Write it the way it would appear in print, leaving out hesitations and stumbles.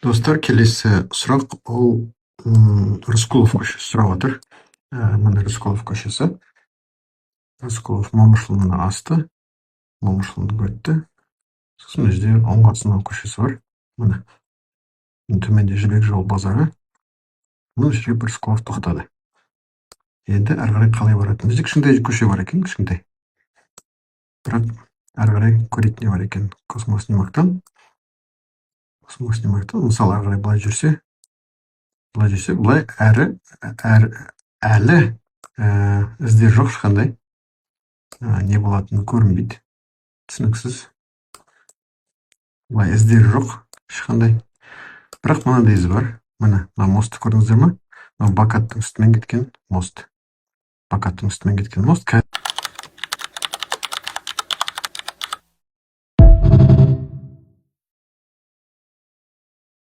Достар, келесі сұрақ ол Рысқұлов көшесі сұрап отыр. Міне Рысқұлов көшесі. Рысқұлов Момышұлының асты, Момышұлының өтті. Сосын бізде Оңғарсынов көшесі бар. Міне төменде Жібек жол базары. Мына жерге Рысқұлов тоқтады. Енді әрі қарай қалай баратын? Бізде кішкентай көше бар екен, кішкентай. Бірақ әрі қарай көретін не бар екен? Космоснимактан. Мысалы, әрі қарай былай жүрсе, былай әлі іздер жоқ ешқандай. Не болатыны көрінбейді. Түсініксіз. Былай іздер жоқ ешқандай. Бірақ мынандай із бар. Міне, мына мостты көрдіңіздер ме? Бакаттың үстімен кеткен мост.